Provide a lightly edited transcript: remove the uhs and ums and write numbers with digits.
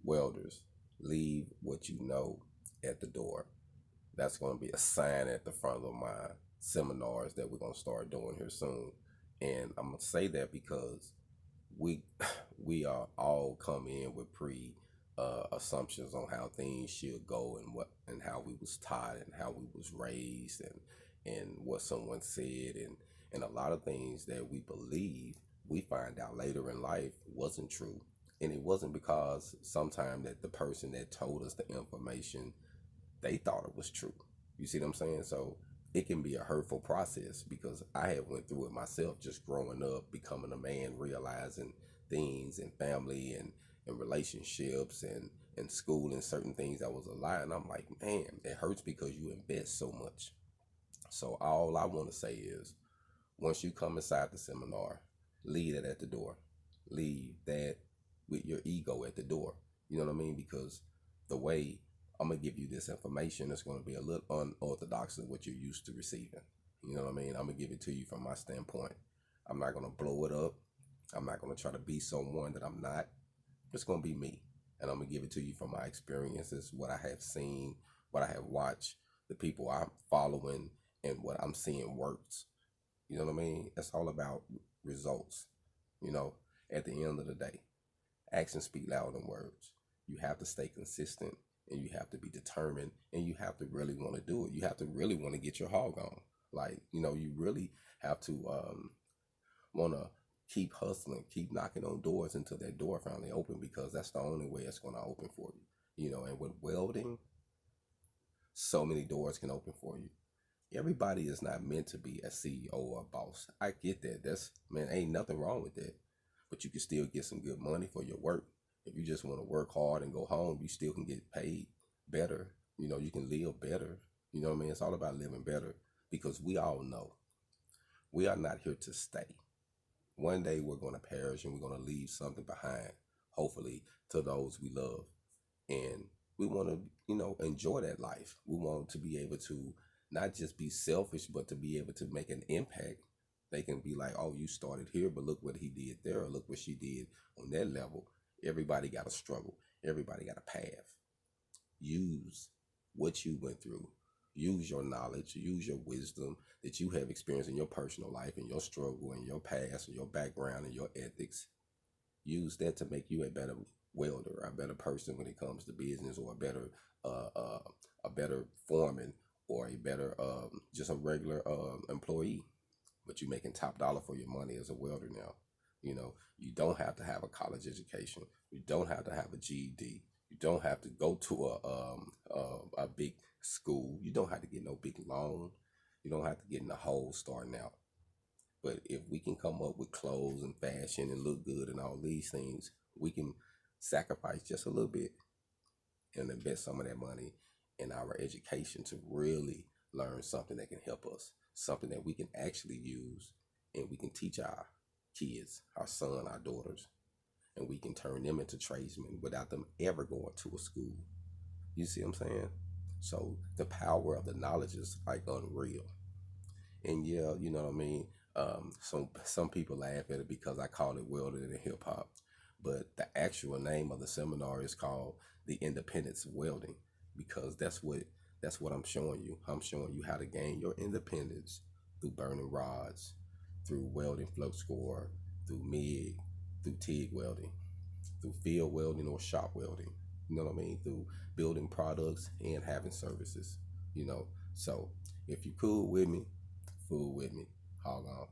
Welders, leave what you know at the door. That's going to be a sign at the front of my seminars that we're going to start doing here soon. And I'm going to say that because we we are all come in with pre assumptions on how things should go and what and how we was taught and how we was raised and what someone said and a lot of things that we believe we find out later in life wasn't true. And it wasn't because sometime that the person that told us the information, they thought it was true. You see what I'm saying? So it can be a hurtful process because I had went through it myself, just growing up, becoming a man, realizing things and family and relationships and school and certain things that was a lie. And I'm like, man, it hurts because you invest so much. So all I want to say is once you come inside the seminar, leave it at the door. Leave that with your ego at the door. You know what I mean? Because the way I'm gonna give you this information is gonna be a little unorthodox than what you're used to receiving. You know what I mean? I'm gonna give it to you from my standpoint. I'm not gonna blow it up. I'm not gonna try to be someone that I'm not. It's gonna be me. And I'm gonna give it to you from my experiences, what I have seen, what I have watched, the people I'm following, and what I'm seeing works. You know what I mean? It's all about results. You know, at the end of the day, actions speak louder than words. You have to stay consistent and you have to be determined and you have to really want to do it. You have to really want to get your hog on. Like, you know, you really have to want to keep hustling, keep knocking on doors until that door finally open because that's the only way it's going to open for you. You know, and with welding, so many doors can open for you. Everybody is not meant to be a CEO or a boss. I get that. That's, man, ain't nothing wrong with that. But you can still get some good money for your work. If you just want to work hard and go home, you still can get paid better. You know, you can live better. You know what I mean? It's all about living better because we all know we are not here to stay. One day we're going to perish and we're going to leave something behind, hopefully, to those we love. And we want to, you know, enjoy that life. We want to be able to not just be selfish, but to be able to make an impact. They can be like, oh, you started here, but look what he did there, or look what she did on that level. Everybody got a struggle. Everybody got a path. Use what you went through. Use your knowledge, use your wisdom that you have experienced in your personal life and your struggle and your past and your background and your ethics. Use that to make you a better welder, a better person when it comes to business, or uh, uh, a better foreman, or a better just a regular employee. But you're making top dollar for your money as a welder now. You know, you don't have to have a college education. You don't have to have a GED. You don't have to go to a big school. You don't have to get no big loan. You don't have to get in the hole starting out. But if we can come up with clothes and fashion and look good and all these things, we can sacrifice just a little bit and invest some of that money in our education to really learn something that can help us, something that we can actually use and we can teach our kids, our son, our daughters, and we can turn them into tradesmen without them ever going to a school. You see what I'm saying? So the power of the knowledge is like unreal. And yeah, you know what I mean? Some people laugh at it because I call it welding and hip hop. But the actual name of the seminar is called the Independence of Welding because that's what I'm showing you. I'm showing you how to gain your independence through burning rods, through welding flux core, through MIG, through TIG welding, through field welding or shop welding. You know what I mean? Through building products and having services. You know, so if you cool with me, fool with me. Hold on.